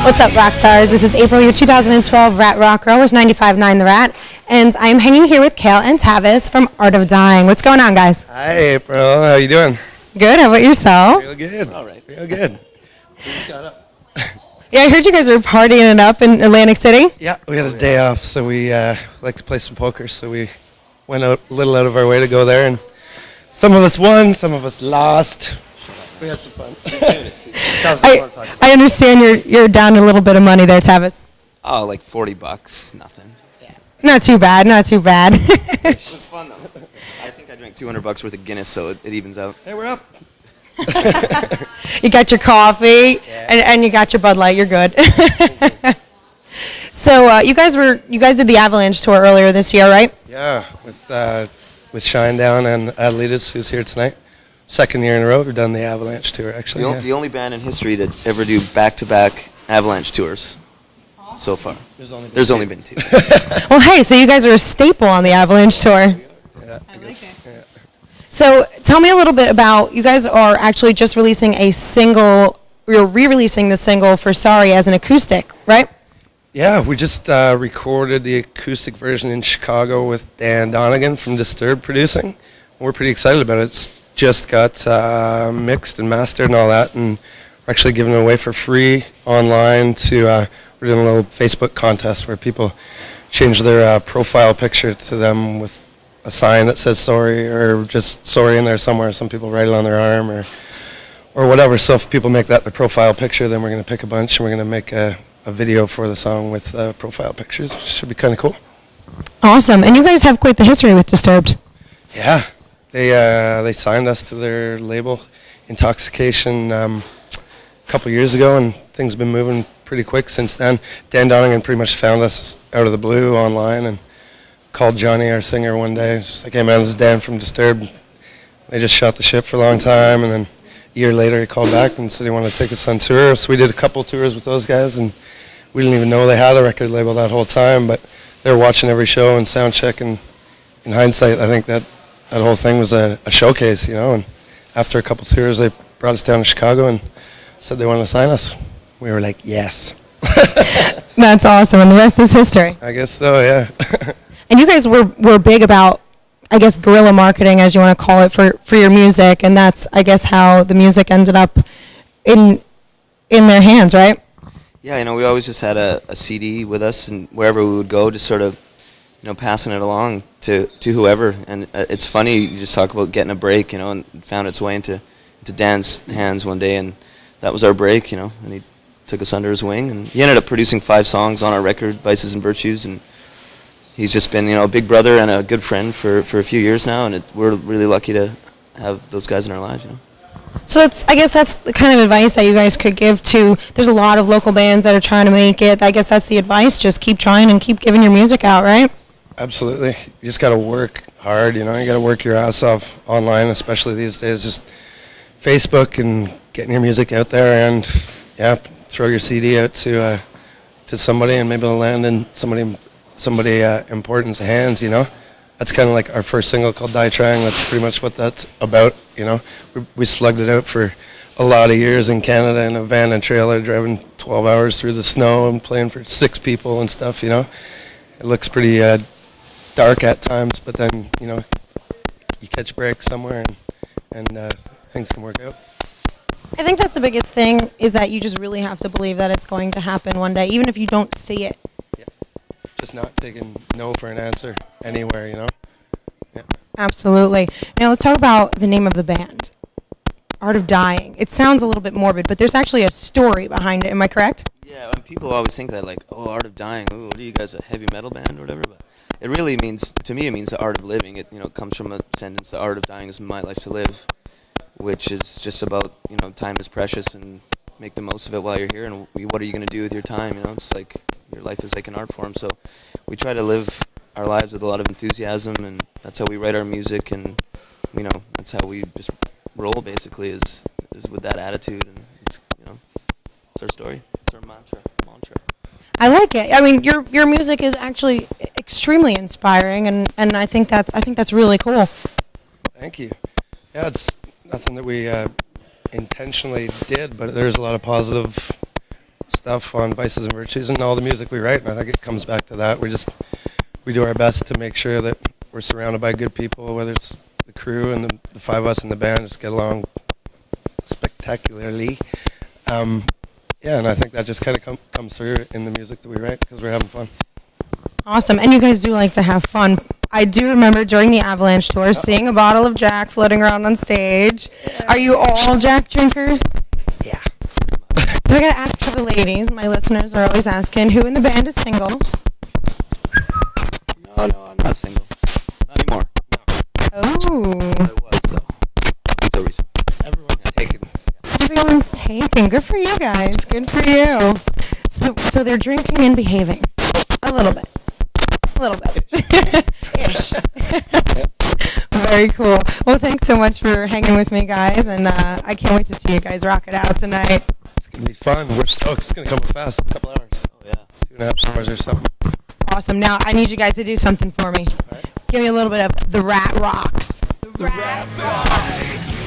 What's up, rock stars? This is April, your 2012 Rat Rock Girl with 95.9 The Rat, and I'm hanging here with Cale and Tavis from Art of Dying. What's going on, guys? Hi, April. How you doing? Good. How about yourself? Real good. All right. Real good. We just got up. Yeah, I heard you guys were partying it up in Atlantic City. Yeah, we had a day off, so we like to play some poker, so we went a little out of our way to go there, and some of us won, some of us lost. We had some fun. I understand you're down a little bit of money there, Tavis. Oh, like $40, nothing. Yeah. Not too bad, not too bad. It was fun though. I think I drank $200 worth of Guinness, so it evens out. Hey, we're up. You got your coffee, and you got your Bud Light. You're good. So you guys did the Avalanche tour earlier this year, right? Yeah, with Shinedown and Adelitas, who's here tonight. Second year in a row we've done the Avalanche tour, actually. The only band in history to ever do back-to-back Avalanche tours so far. There's only been two. Well, hey, so you guys are a staple on the Avalanche tour. Yeah, I like it. Yeah. So tell me a little bit about, you guys are actually just releasing a single, you're re-releasing the single for Sorry as an acoustic, right? Yeah, we just recorded the acoustic version in Chicago with Dan Donegan from Disturbed producing. We're pretty excited about it. It's just got mixed and mastered and all that, and we're actually giving it away for free online to, we're doing a little Facebook contest where people change their profile picture to them with a sign that says sorry, or just sorry in there somewhere. Some people write it on their arm or whatever. So if people make that the profile picture, then we're going to pick a bunch and we're going to make a video for the song with profile pictures, which should be kind of cool. Awesome. And you guys have quite the history with Disturbed. Yeah. They signed us to their label, Intoxication, a couple years ago, and things have been moving pretty quick since then. Dan Donegan pretty much found us out of the blue online and called Johnny, our singer, one day. It's just like, hey man, this is Dan from Disturbed. They just shot the ship for a long time, and then a year later he called back and said he wanted to take us on tour. So we did a couple tours with those guys, and we didn't even know they had a record label that whole time, but they were watching every show and sound check, and in hindsight, I think that whole thing was a showcase, you know, and after a couple tours, they brought us down to Chicago and said they wanted to sign us. We were like, yes. That's awesome, and the rest is history. I guess so, yeah. And you guys were big about, I guess, guerrilla marketing, as you want to call it, for your music, and that's, I guess, how the music ended up in their hands, right? Yeah, we always just had a CD with us, and wherever we would go, just sort of, passing it along to whoever. And it's funny, you just talk about getting a break, and found its way into Dan's hands one day, and that was our break, and he took us under his wing, and he ended up producing 5 songs on our record, Vices and Virtues, and he's just been, a big brother and a good friend for a few years now, and we're really lucky to have those guys in our lives, So I guess that's the kind of advice that you guys could give to, there's a lot of local bands that are trying to make it. I guess that's the advice, just keep trying and keep giving your music out, right? Absolutely. You just got to work hard, you got to work your ass off online, especially these days. Just Facebook and getting your music out there, and throw your CD out to somebody, and maybe it'll land in somebody important's hands, That's kind of like our first single called Die Trying. That's pretty much what that's about, We slugged it out for a lot of years in Canada in a van and trailer, driving 12 hours through the snow and playing for 6 people and stuff, It looks pretty dark at times, but then, you catch a break somewhere and things can work out. I think that's the biggest thing, is that you just really have to believe that it's going to happen one day, even if you don't see it. Yeah. Just not taking no for an answer anywhere, Yeah. Absolutely. Now let's talk about the name of the band, Art of Dying. It sounds a little bit morbid, but there's actually a story behind it. Am I correct? Yeah, and people always think that, like, oh, Art of Dying, ooh, what are you guys, a heavy metal band or whatever? But it really means, to me, it means the art of living. It, comes from a sentence, the art of dying is my life to live, which is just about, time is precious and make the most of it while you're here. And what are you going to do with your time? It's like your life is like an art form. So we try to live our lives with a lot of enthusiasm, and that's how we write our music, and, that's how we just roll, basically, is with that attitude. And it's, it's our story. It's our mantra. I like it. I mean, your music is actually extremely inspiring, and I think that's really cool. Thank you. Yeah, it's nothing that we intentionally did, but there's a lot of positive stuff on Vices and Virtues and all the music we write, and I think it comes back to that. We do our best to make sure that we're surrounded by good people, whether it's the crew and the five of us in the band just get along spectacularly. Yeah, and I think that just kind of comes through in the music that we write because we're having fun. Awesome. And you guys do like to have fun. I do remember during the Avalanche tour seeing a bottle of Jack floating around on stage. Are you all Jack drinkers? Yeah. So I got to ask for the ladies. My listeners are always asking, who in the band is single? No, I'm not single. Not anymore. Oh. I was, though. Until recently. Everyone's taken. Everyone's taken. Good for you guys. Good for you. So they're drinking and behaving. A little bit. A little bit. Ish. Very cool. Well, thanks so much for hanging with me, guys, and I can't wait to see you guys rock it out tonight. It's going to be fun. We're stoked. It's going to come fast. A couple hours. Oh, yeah. 2.5 hours or something. Awesome. Now, I need you guys to do something for me. All right. Give me a little bit of the Rat Rocks. The Rat Rocks.